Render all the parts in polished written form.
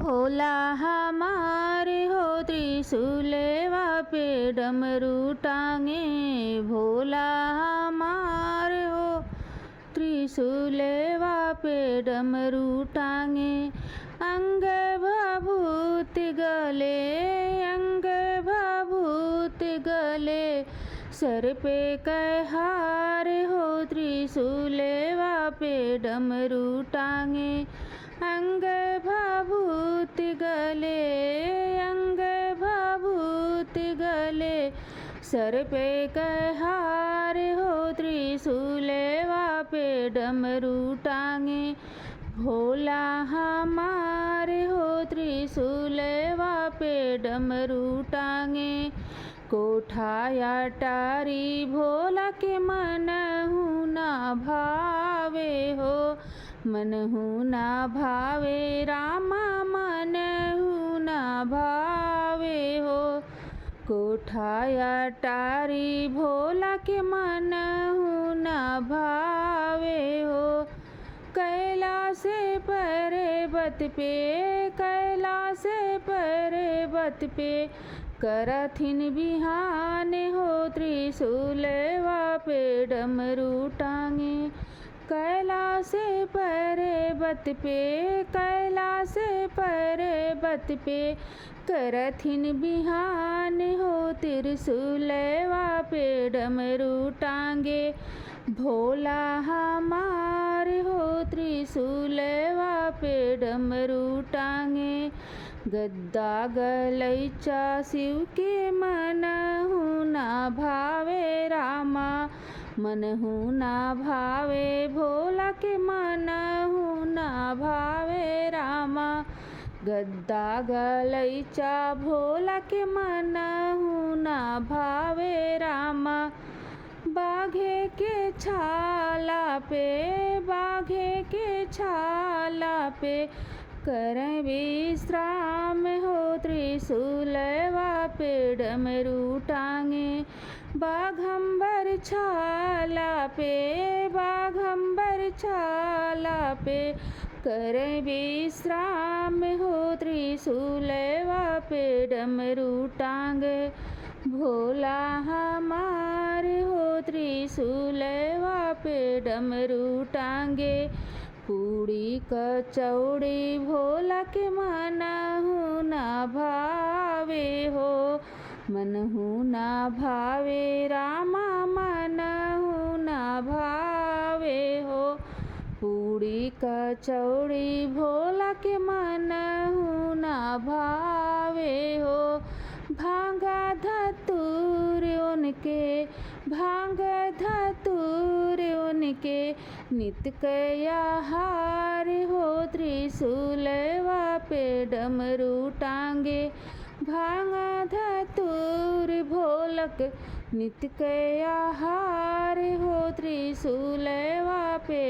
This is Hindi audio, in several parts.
भोला हमारे हो त्रिशूलेवा पे डमरू टांगे। भोला हमारे हो त्रिशूलेवा पे डमरू टांगे। अंग भभूत गले, अंग भभूत गले, सर पे कहार हो त्रिशूलेवा पे डमरू टांगे। अंग भभूत गले, अंग भभूत गले, सर पे कहार हो त्रिशूलेवा पे डमरू टांगे। भोला हमारे हो त्रिशूलेवा पे डमरू टांगे। कोठाया टारी भोला के मनहु ना भावे हो, मनहु ना भावे रामा मनहु ना भावे हो। कोठाया टारी भोला के मनहु ना भावे हो। कैलाश पर्वत पे, कैलाश पर्वत पे, करथिन बिहान हो त्रिशूलेवा पे डमरू टांगे। कैलाश पर्वत पे, कैलाश पर्वत पे, करथिन बिहान हो त्रिशूलेवा पे डमरू टांगे। भोला हमारे हो त्रिशूलेवा पे डमरू टांगे। गद्दा गलैचा शिव के मनहु ना भावे रामा, मनहु ना भावे भोला के मनहु ना भावे रामा। गद्दा गलैचा भोला के मनहु ना भावे रामा। बाघे के छाला पे, बाघे के छाला पे, करें विश्राम हो त्रिशूलेवा पे डमरू टांगे। बाघंबर छाला पे, बाघंबर छाला पे, करें विश्राम हो त्रिशूलेवा पे डमरू टांगे। भोला हमारे हो त्रिशूलेवा पे डमरू टांगे। पूड़ी कचौड़ी भोला के मनहु ना भावे हो, मनहु ना भावे रामा मनहु ना भावे हो। पूड़ी कचौड़ी भोला के मनहु ना भावे हो। भांगा धतूर उनके, भांग धतूर उनके, नित्य कया हार हो त्रिशूलेवा पे डमरू टांगे। भांग धतूर भोलक नित्य कया हार हो त्रिशूलेवा पे।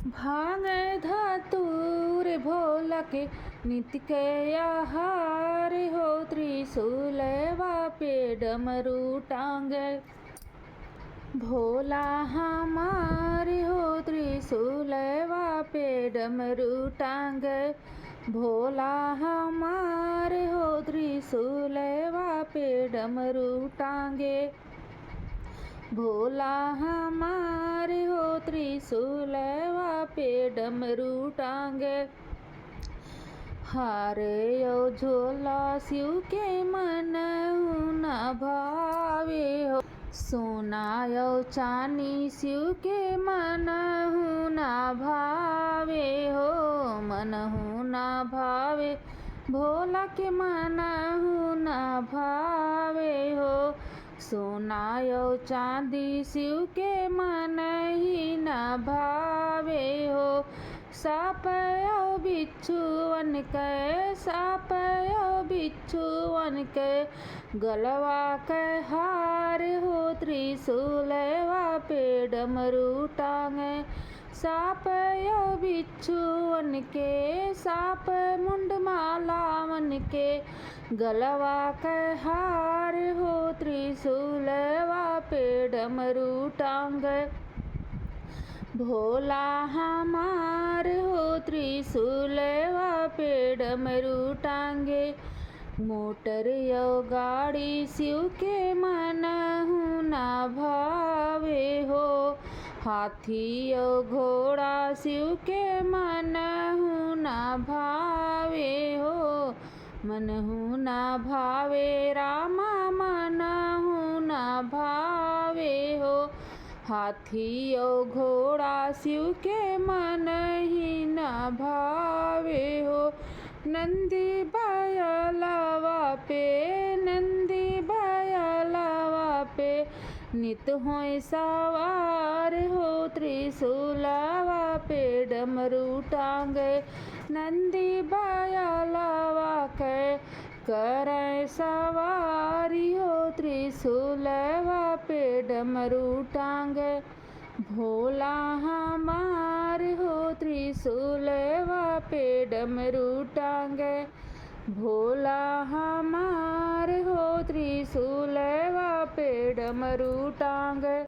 भांग धतूर भोलक नित्य कया हार हो त्रिशूलेवा पे डमरू टांगे। भोला हमारे हो त्रिशूलेवा पे डमरू टांगे। भोला हमारे हो त्रिशूलेवा पे डमरू टांगे। भोला हमारे हो त्रिशूलेवा पे डमरू टांगे। हारे यो झोला शिव के मनहु ना भावे हो। सोना यो चानी शिव के मनहु ना भावे हो, मनहु ना भावे भोला के मनहु ना भावे हो। सोना यो चांदी शिव के मन ही ना भावे हो। साप यो बिच्छुअन के, साप यो बिच्छुअन के, गलवा के हार हो त्रिशूलेवा पे डमरू टांगे। साप यो बिच्छुअन के, साप मुंडमाला मन के, गलवा के हार हो त्रिशूलेवा पे डमरू टांगे। भोला हमार हो त्रिशूलवा पे डमरू टांगे। मोटर यो गाड़ी शिव के मनहु ना भावे हो। हाथी यो घोड़ा शिव के मनहु ना भावे हो। मनहु ना भावे रामा मनहु ना भावे हो। हाथी यो घोड़ा शिव के मन ही ना भावे हो। नंदी बयलवा पे नंदी बयलवा पे नित होय सवार हो। त्रिशूलवा पे डमरू टांगे। नंदी बयलवा के करे सवारी हो। त्रिशूलवा पे डमरू टांगे। भोला हमार हो त्रिशूलवा पे डमरू टांगे। भोला हमार हो त्रिशूलवा पे डमरू टांगे।